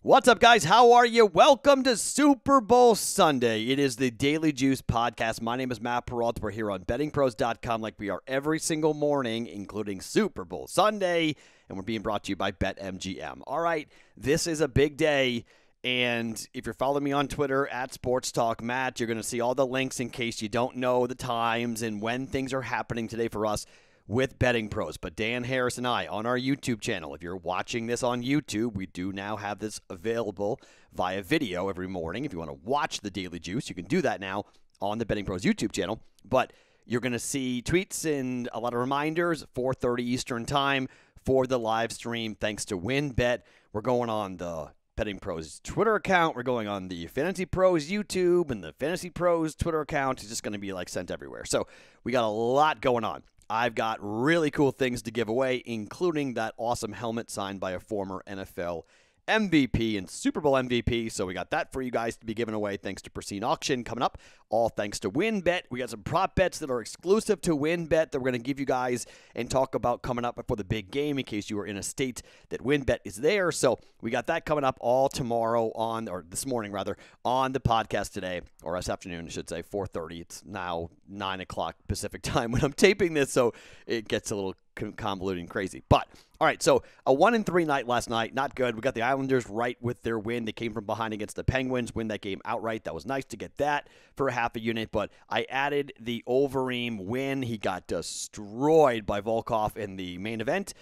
What's up, guys? How are you? Welcome to Super Bowl Sunday. It is the Daily Juice podcast. My name is Matt Perrault. We're here on BettingPros.com like we are every single morning, including Super Bowl Sunday, and we're being brought to you by BetMGM. All right, this is a big day, and if you're following me on Twitter, at Sports Talk Matt, you're going to see all the links in case you don't know the times and when things are happening today for us with Betting Pros. But Dan Harris and I on our YouTube channel, if you're watching this on YouTube, we do now have this available via video every morning. If you want to watch the Daily Juice, you can do that now on the Betting Pros YouTube channel. But you're going to see tweets and a lot of reminders, 4:30 Eastern time for the live stream. Thanks to WynnBET. We're going on the Betting Pros Twitter account. We're going on the Fantasy Pros YouTube and the Fantasy Pros Twitter account. It's just going to be like sent everywhere. So we got a lot going on. I've got really cool things to give away, including that awesome helmet signed by a former NFL MVP and Super Bowl MVP. So we got that for you guys to be giving away thanks to Pristine Auction coming up. All thanks to WynnBET. We got some prop bets that are exclusive to WynnBET that we're going to give you guys and talk about coming up before the big game in case you are in a state that WynnBET is there. So we got that coming up all tomorrow or this morning rather, on the podcast today, or this afternoon, I should say, 4:30. It's now 9 o'clock Pacific time when I'm taping this, so it gets a little convoluted and crazy. But, all right, so a 1-3 night last night, not good. We got the Islanders right with their win. They came from behind against the Penguins, win that game outright. That was nice to get that for half a unit, but I added the Overeem win. He got destroyed by Volkov in the main event.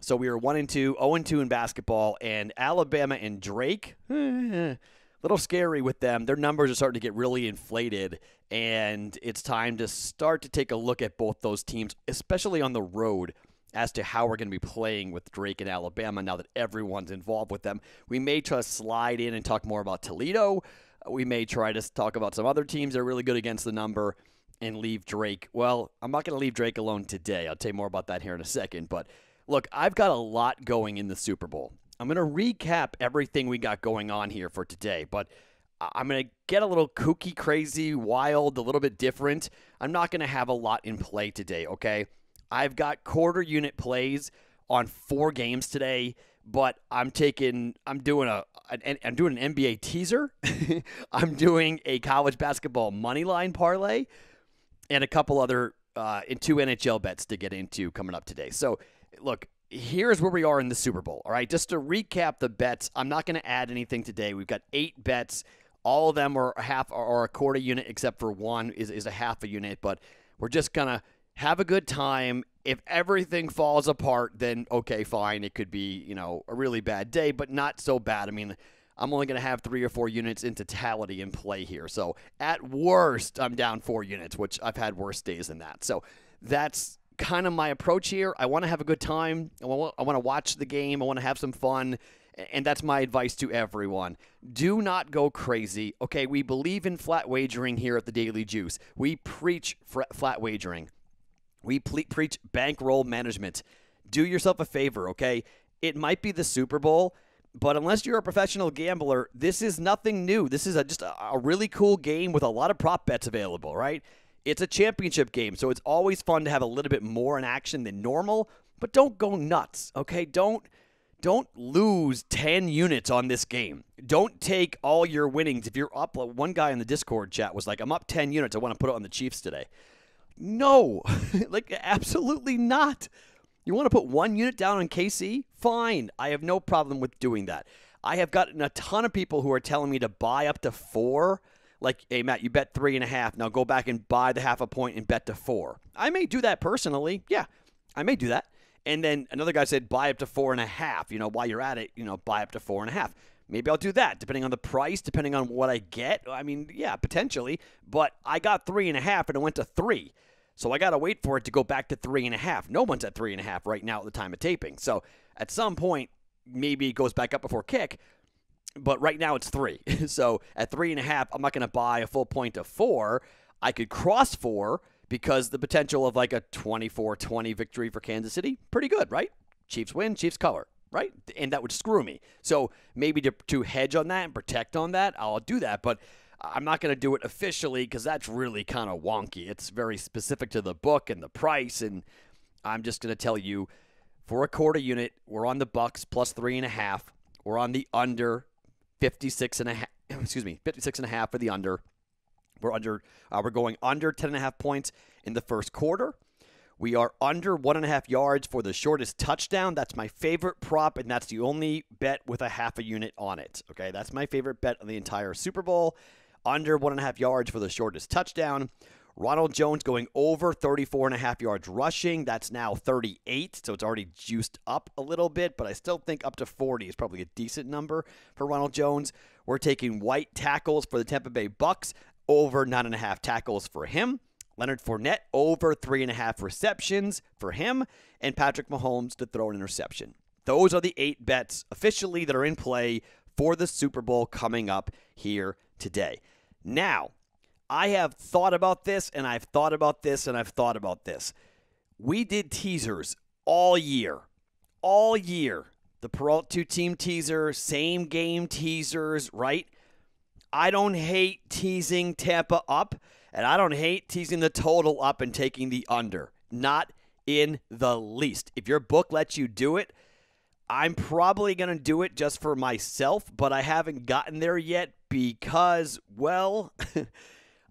So we were 1-2, 0-2 in basketball, and Alabama and Drake, little scary with them. Their numbers are starting to get really inflated, and it's time to start to take a look at both those teams, especially on the road, as to how we're going to be playing with Drake and Alabama now that everyone's involved with them. We may try to slide in and talk more about Toledo. We may try to talk about some other teams that are really good against the number and leave Drake. Well, I'm not going to leave Drake alone today. I'll tell you more about that here in a second. But look, I've got a lot going in the Super Bowl. I'm going to recap everything we got going on here for today, but I'm going to get a little kooky, crazy, wild, a little bit different. I'm not going to have a lot in play today, okay? I've got quarter unit plays on 4 games today, but I'm doing an NBA teaser. I'm doing a college basketball money line parlay and a couple other and 2 NHL bets to get into coming up today. So, look, here's where we are in the Super Bowl, all right? Just to recap the bets, I'm not going to add anything today. We've got 8 bets. All of them are a quarter unit, except for one is a half a unit. But we're just going to have a good time. If everything falls apart, then okay, fine. It could be, a really bad day, but not so bad. I mean, I'm only going to have 3 or 4 units in totality in play here. So at worst, I'm down 4 units, which I've had worse days than that. So that's kind of my approach here. I want to have a good time. I want to watch the game. I want to have some fun. And that's my advice to everyone. Do not go crazy. Okay, we believe in flat wagering here at the Daily Juice. We preach flat wagering. We preach bankroll management. Do yourself a favor, okay? It might be the Super Bowl, but unless you're a professional gambler, this is nothing new. This is just a really cool game with a lot of prop bets available, right? It's a championship game, so it's always fun to have a little bit more in action than normal, but don't go nuts, okay? Don't lose 10 units on this game. Don't take all your winnings. If you're up, one guy in the Discord chat was like, I'm up 10 units. I want to put it on the Chiefs today. No, absolutely not. You want to put 1 unit down on KC? Fine. I have no problem with doing that. I have gotten a ton of people who are telling me to buy up to 4. Like, hey, Matt, you bet 3.5. Now go back and buy the half a point and bet to 4. I may do that personally. Yeah, I may do that. And then another guy said buy up to 4.5. While you're at it, buy up to 4.5. Maybe I'll do that, depending on the price, depending on what I get. I mean, yeah, potentially. But I got 3.5 and it went to 3. So I got to wait for it to go back to 3.5. No one's at 3.5 right now at the time of taping. So at some point, maybe it goes back up before kick. But right now it's 3. So at 3.5, I'm not going to buy a full point of 4. I could cross 4 because the potential of like a 24-20 victory for Kansas City, pretty good, right? Chiefs win, Chiefs cover, right? And that would screw me. So maybe to hedge on that and protect on that, I'll do that. But I'm not going to do it officially because that's really kind of wonky. It's very specific to the book and the price, and I'm just going to tell you, for a quarter unit, we're on the Bucks plus 3.5. We're on the under 56 and a half. 56 and a half for the under. We're going under 10.5 points in the first quarter. We are under 1.5 yards for the shortest touchdown. That's my favorite prop, and that's the only bet with a half a unit on it. Okay, that's my favorite bet of the entire Super Bowl. Under 1.5 yards for the shortest touchdown. Ronald Jones going over 34.5 yards rushing. That's now 38, so it's already juiced up a little bit, but I still think up to 40 is probably a decent number for Ronald Jones. We're taking white tackles for the Tampa Bay Bucks, over 9.5 tackles for him. Leonard Fournette, over 3.5 receptions for him. And Patrick Mahomes to throw an interception. Those are the 8 bets officially that are in play for the Super Bowl coming up here today. Now, I have thought about this, and I've thought about this, and I've thought about this. We did teasers all year. All year. The Perrault 2-team teaser, same game teasers, right? I don't hate teasing Tampa up, and I don't hate teasing the total up and taking the under. Not in the least. If your book lets you do it, I'm probably going to do it just for myself, but I haven't gotten there yet because, well,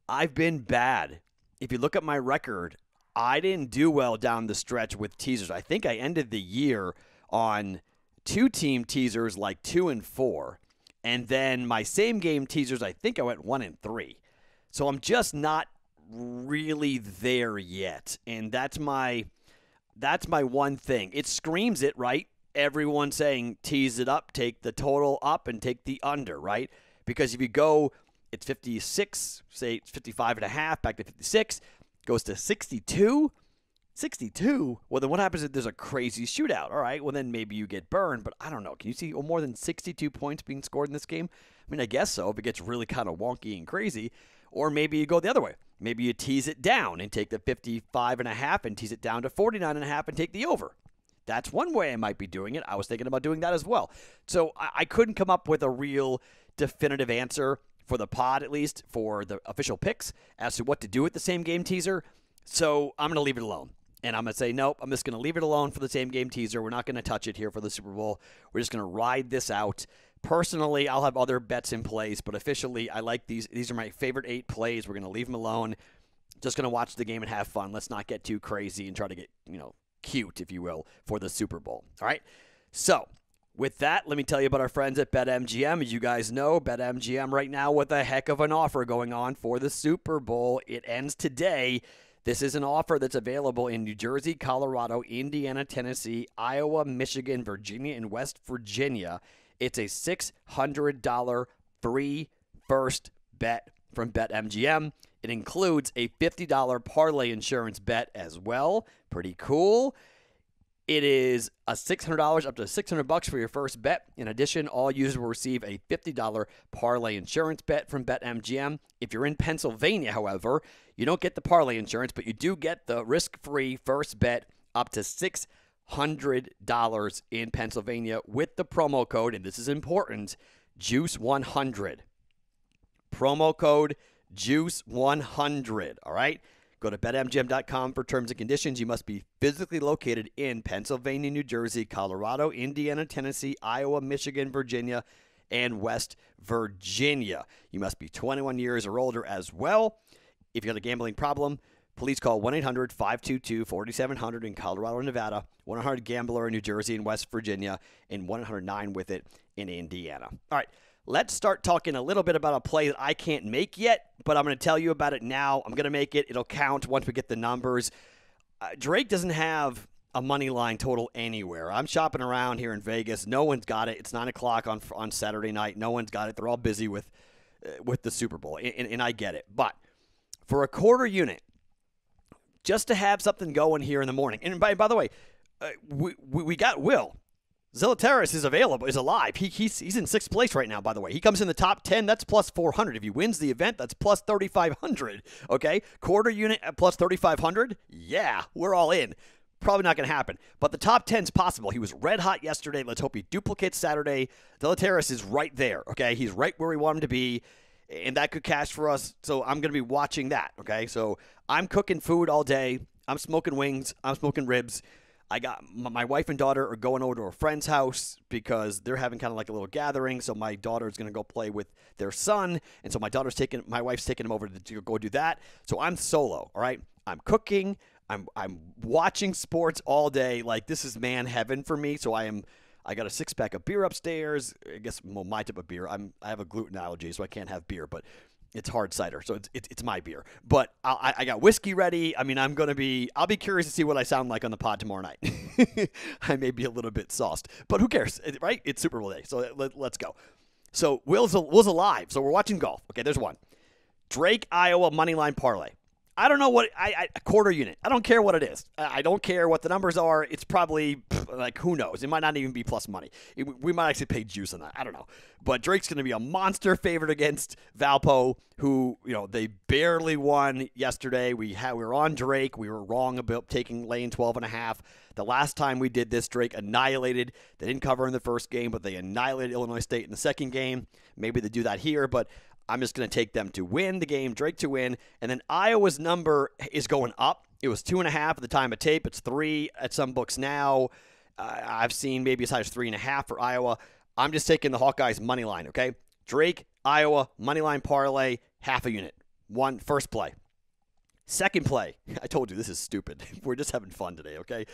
I've been bad. If you look at my record, I didn't do well down the stretch with teasers. I think I ended the year on 2-team teasers like 2 and 4. And then my same game teasers, I think I went 1 and 3. So I'm just not really there yet. And that's my one thing. It screams it, right? Everyone saying tease it up, take the total up, and take the under, right? Because if you go, it's 56, say it's 55 and a half, back to 56, goes to 62. 62? Well, then what happens if there's a crazy shootout? All right, well, then maybe you get burned, but I don't know. Can you see more than 62 points being scored in this game? I mean, I guess so, if it gets really kind of wonky and crazy. Or maybe you go the other way. Maybe you tease it down and take the 55 and a half and tease it down to 49 and a half and take the over. That's one way I might be doing it. I was thinking about doing that as well. So I couldn't come up with a real definitive answer for the pod, at least, for the official picks as to what to do with the same game teaser. So I'm going to leave it alone. And I'm going to say, nope, I'm just going to leave it alone for the same game teaser. We're not going to touch it here for the Super Bowl. We're just going to ride this out. Personally, I'll have other bets in place, but officially, I like these. These are my favorite 8 plays. We're going to leave them alone. Just going to watch the game and have fun. Let's not get too crazy and try to get, cute, if you will, for the Super Bowl. All right? So, with that, let me tell you about our friends at BetMGM. As you guys know, BetMGM right now with a heck of an offer going on for the Super Bowl. It ends today. This is an offer that's available in New Jersey, Colorado, Indiana, Tennessee, Iowa, Michigan, Virginia, and West Virginia. It's a $600 free first bet from BetMGM. It includes a $50 parlay insurance bet as well. Pretty cool. It is a $600 up to $600 for your first bet. In addition, all users will receive a $50 parlay insurance bet from BetMGM. If you're in Pennsylvania, however, you don't get the parlay insurance, but you do get the risk-free first bet up to $600 in Pennsylvania with the promo code, and this is important, JUICE100. Promo code JUICE100, all right? Go to BetMGM.com for terms and conditions. You must be physically located in Pennsylvania, New Jersey, Colorado, Indiana, Tennessee, Iowa, Michigan, Virginia, and West Virginia. You must be 21 years or older as well. If you have a gambling problem, please call 1-800-522-4700 in Colorado and Nevada, 1-800-GAMBLER in New Jersey and West Virginia, and 1-800-9-WITH-IT in Indiana. All right. Let's start talking a little bit about a play that I can't make yet, but I'm going to tell you about it now. I'm going to make it. It'll count once we get the numbers. Drake doesn't have a money line total anywhere. I'm shopping around here in Vegas. No one's got it. It's 9 o'clock on Saturday night. No one's got it. They're all busy with the Super Bowl, and I get it. But for a quarter unit, just to have something going here in the morning. And by the way, we got Will. Zalatoris is available, is alive. He's in 6th place right now, by the way. He comes in the top 10, that's plus 400. If he wins the event, that's plus 3,500, okay? Quarter unit at plus 3,500? Yeah, we're all in. Probably not going to happen. But the top 10's possible. He was red hot yesterday. Let's hope he duplicates Saturday. Zalatoris is right there, okay? He's right where we want him to be, and that could cash for us, so I'm going to be watching that, okay? So I'm cooking food all day. I'm smoking wings. I'm smoking ribs. I got my wife and daughter are going over to a friend's house because they're having kind of like a little gathering. So my daughter is going to go play with their son, and so my wife's taking them over to go do that. So I'm solo. All right, I'm cooking. I'm watching sports all day. Like, this is man heaven for me. So I got a 6-pack of beer upstairs. I guess, well, my type of beer. I have a gluten allergy, so I can't have beer, but it's hard cider, so it's my beer. But I got whiskey ready. I mean, I'll be curious to see what I sound like on the pod tomorrow night. I may be a little bit sauced, but who cares, right? It's Super Bowl day, so let's go. So Will's alive, so we're watching golf. Okay, there's one. Drake, Iowa, moneyline parlay. I don't know what a quarter unit. I don't care what it is. I don't care what the numbers are. It's probably like, who knows? It might not even be plus money. We might actually pay juice on that. I don't know. But Drake's going to be a monster favorite against Valpo, who, they barely won yesterday. We were on Drake. We were wrong about taking lane 12.5. The last time we did this, Drake annihilated. They didn't cover in the first game, but they annihilated Illinois State in the second game. Maybe they do that here, but I'm just going to take them to win the game, Drake to win. And then Iowa's number is going up. It was 2.5 at the time of tape. It's 3 at some books now. I've seen maybe as high as 3.5 for Iowa. I'm just taking the Hawkeyes money line, okay? Drake, Iowa, money line parlay, half a unit. First play. Second play. I told you this is stupid. We're just having fun today, okay?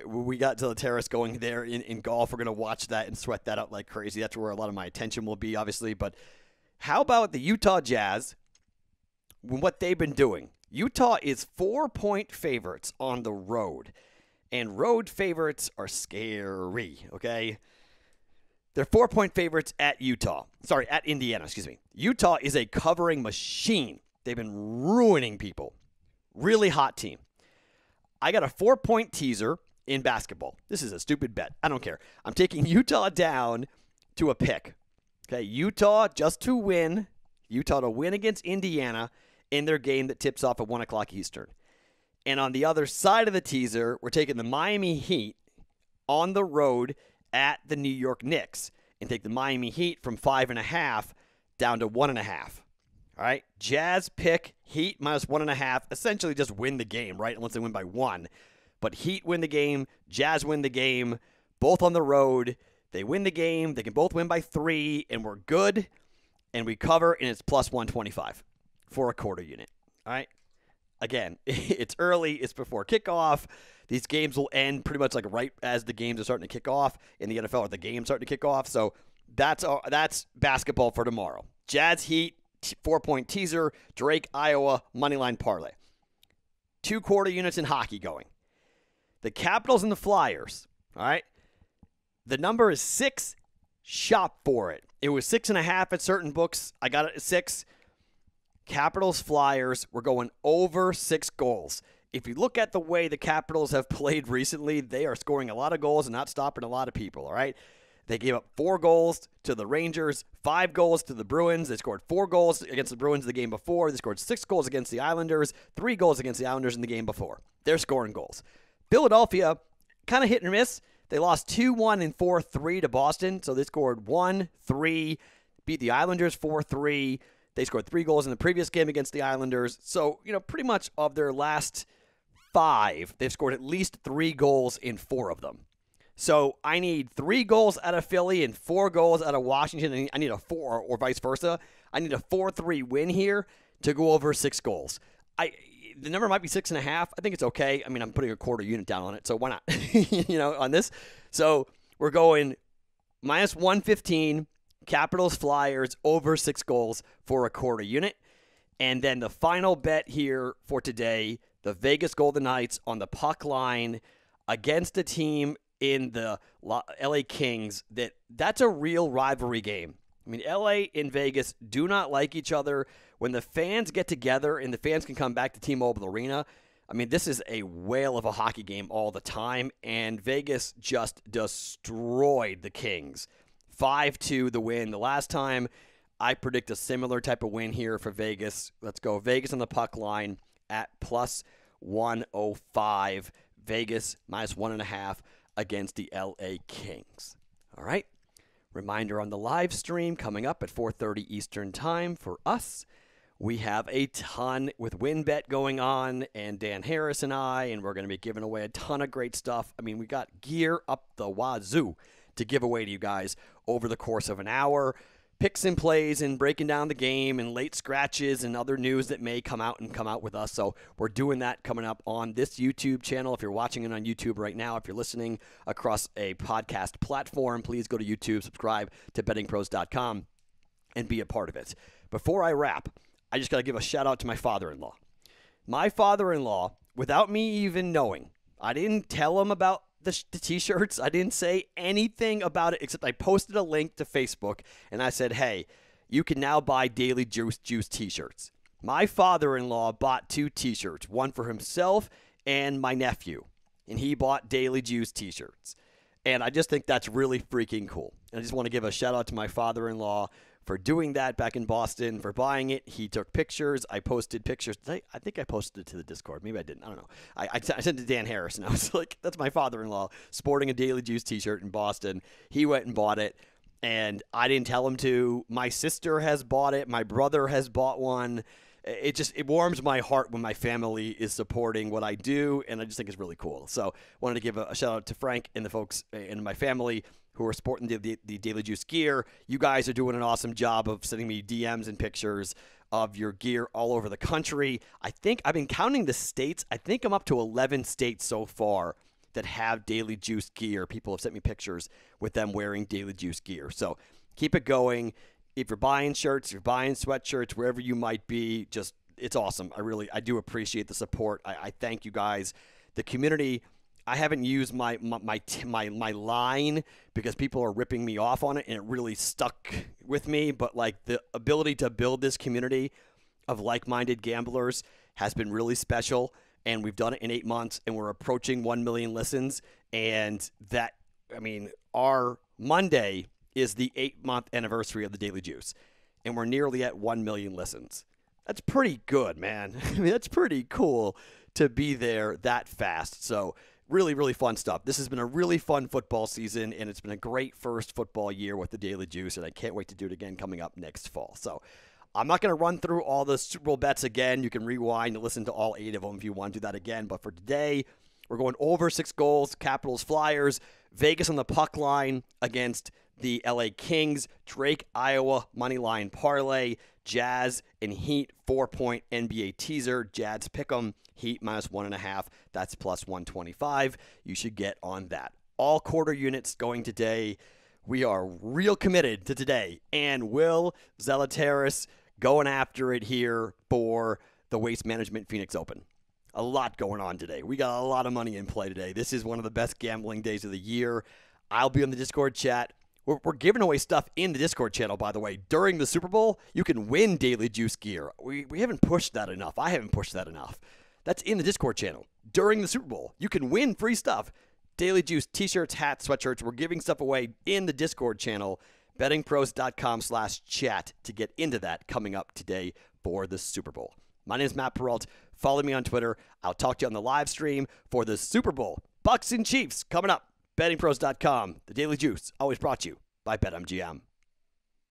We got to the terrace going there in golf. We're going to watch that and sweat that out like crazy. That's where a lot of my attention will be, obviously. But how about the Utah Jazz, what they've been doing? Utah is 4-point favorites on the road, and road favorites are scary, okay? They're 4-point favorites at Indiana, excuse me. Utah is a covering machine. They've been ruining people. Really hot team. I got a 4-point teaser in basketball. This is a stupid bet. I don't care. I'm taking Utah down to a pick. Okay, Utah just to win. Utah to win against Indiana in their game that tips off at 1 o'clock Eastern. And on the other side of the teaser, we're taking the Miami Heat on the road at the New York Knicks and take the Miami Heat from 5.5 down to 1.5. All right, Jazz pick Heat minus 1.5. Essentially just win the game, right? Unless they win by 1. But Heat win the game, Jazz win the game, both on the road. They win the game. They can both win by 3, and we're good. And we cover, and it's plus 125 for a quarter unit. All right? Again, it's early. It's before kickoff. These games will end pretty much like right as the games are starting to kick off in the NFL, or the game's starting to kick off. So that's basketball for tomorrow. Jazz Heat, 4-point teaser. Drake, Iowa, moneyline parlay. 2 quarter units in hockey going. The Capitals and the Flyers. All right? The number is 6. Shop for it. It was 6.5 at certain books. I got it at 6. Capitals, Flyers, we're going over 6 goals. If you look at the way the Capitals have played recently, they are scoring a lot of goals and not stopping a lot of people, all right? They gave up 4 goals to the Rangers, 5 goals to the Bruins. They scored 4 goals against the Bruins the game before. They scored 6 goals against the Islanders, 3 goals against the Islanders in the game before. They're scoring goals. Philadelphia, kind of hit and miss. They lost 2-1 and 4-3 to Boston, so they scored 1-3, beat the Islanders 4-3. They scored 3 goals in the previous game against the Islanders. So, pretty much of their last 5, they've scored at least 3 goals in 4 of them. So I need 3 goals out of Philly and 4 goals out of Washington. I need a 4, or vice versa. I need a 4-3 win here to go over 6 goals. The number might be 6.5. I think it's okay. I mean, I'm putting a quarter unit down on it, so why not? On this. So we're going minus 115, Capitals, Flyers, over 6 goals for a quarter unit. And then the final bet here for today, the Vegas Golden Knights on the puck line against a team in the LA Kings. That's a real rivalry game. I mean, LA and Vegas do not like each other. When the fans get together and the fans can come back to T-Mobile Arena, I mean, this is a whale of a hockey game all the time, and Vegas just destroyed the Kings. 5-2 the win. The last time, I predict a similar type of win here for Vegas. Let's go Vegas on the puck line at plus 105. Vegas minus 1.5 against the LA Kings. All right. Reminder on the live stream coming up at 4:30 Eastern Time for us. We have a ton with WinBet going on, and Dan Harris and I, and we're going to be giving away a ton of great stuff. I mean, we got gear up the wazoo to give away to you guys over the course of an hour. Picks and plays and breaking down the game and late scratches and other news that may come out with us. So we're doing that coming up on this YouTube channel. If you're watching it on YouTube right now, if you're listening across a podcast platform, please go to YouTube, subscribe to BettingPros.com, and be a part of it. Before I wrap, I just got to give a shout out to my father-in-law. My father-in-law, without me even knowing, I didn't tell him about the t-shirts. I didn't say anything about it except I posted a link to Facebook and I said, hey, you can now buy Daily Juice t-shirts. My father-in-law bought 2 t-shirts, one for himself and my nephew, and he bought Daily Juice t-shirts. And I just think that's really freaking cool. And I just want to give a shout out to my father-in-law for doing that back in Boston, for buying it. He took pictures. I posted pictures. I think I posted it to the Discord. Maybe I didn't. I don't know. I sent it to Dan Harris, and I was like, that's my father-in-law sporting a Daily Juice t-shirt in Boston. He went and bought it, and I didn't tell him to. My sister has bought it. My brother has bought one. It warms my heart when my family is supporting what I do, and I just think it's really cool. So wanted to give a shout out to Frank and the folks in my family who are sporting the Daily Juice gear. You guys are doing an awesome job of sending me DMs and pictures of your gear all over the country. I think I've been counting the states. I think I'm up to 11 states so far that have Daily Juice gear. People have sent me pictures with them wearing Daily Juice gear. So keep it going. If you're buying shirts, if you're buying sweatshirts, wherever you might be, just it's awesome. I do appreciate the support. I thank you guys. The community, I haven't used my line because people are ripping me off on it, and it really stuck with me. But like the ability to build this community of like-minded gamblers has been really special, and we've done it in 8 months, and we're approaching 1 million listens. And that, I mean, our Monday is the 8-month anniversary of the Daily Juice, and we're nearly at 1 million listens. That's pretty good, man. I mean, that's pretty cool to be there that fast. So really, really fun stuff. This has been a really fun football season, and it's been a great first football year with the Daily Juice, and I can't wait to do it again coming up next fall. So I'm not going to run through all the Super Bowl bets again. You can rewind and listen to all 8 of them if you want to do that again. But for today, we're going over 6 goals, Capitals, Flyers, Vegas on the puck line against the LA Kings, Drake, Iowa, moneyline parlay, Jazz and Heat, 4-point NBA teaser, Jazz pick'em, Heat -1.5, that's plus 125. You should get on that. All quarter units going today. We are real committed to today. And Will Zalatoris going after it here for the Waste Management Phoenix Open. A lot going on today. We got a lot of money in play today. This is one of the best gambling days of the year. I'll be on the Discord chat. We're giving away stuff in the Discord channel, by the way. During the Super Bowl, you can win Daily Juice gear. We haven't pushed that enough. I haven't pushed that enough. That's in the Discord channel. During the Super Bowl, you can win free stuff. Daily Juice t-shirts, hats, sweatshirts. We're giving stuff away in the Discord channel. BettingPros.com/chat to get into that coming up today for the Super Bowl. My name is Matt Perrault. Follow me on Twitter. I'll talk to you on the live stream for the Super Bowl. Bucks and Chiefs coming up. BettingPros.com. The Daily Juice, always brought to you by BetMGM.